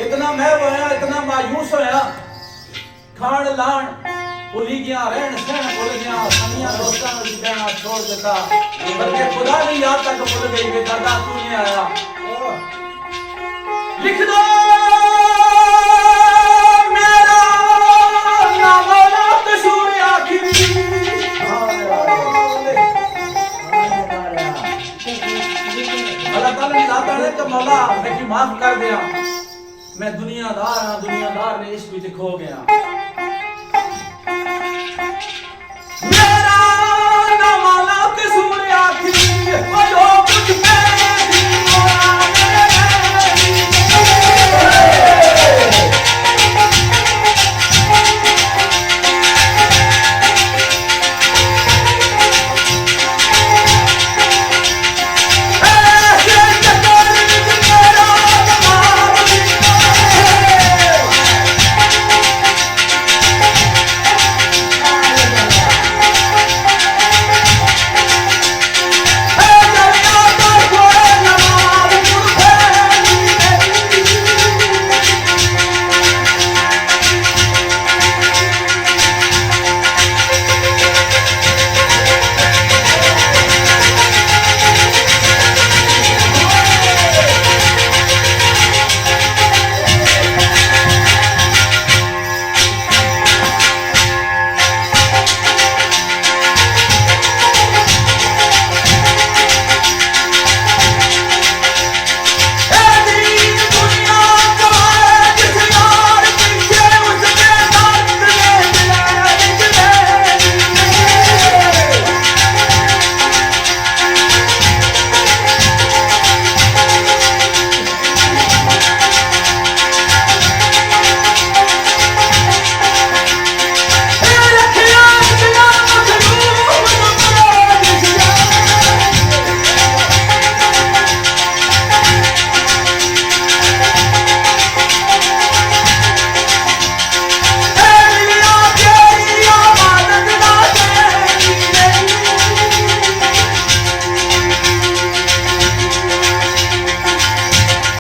इतना मैं होया, इतना मायूस होया, खान लान भुली गया, रहन सहन भुल गया, समिया दोस्तां नूं कहना छोड़ देता, बल्कि खुदा नहीं याद तक भुल गई कि दादा तू नहीं आया। लिख दो मेरा नाम ना कसूर आखिरी। अल्लाह ताला ने लाता है कि मौला मैं माफ कर दिया, मैं दुनियादार हाँ, दुनियादार ने इश्क विच खो गया। मेरा ना वाला कसूर आखिरी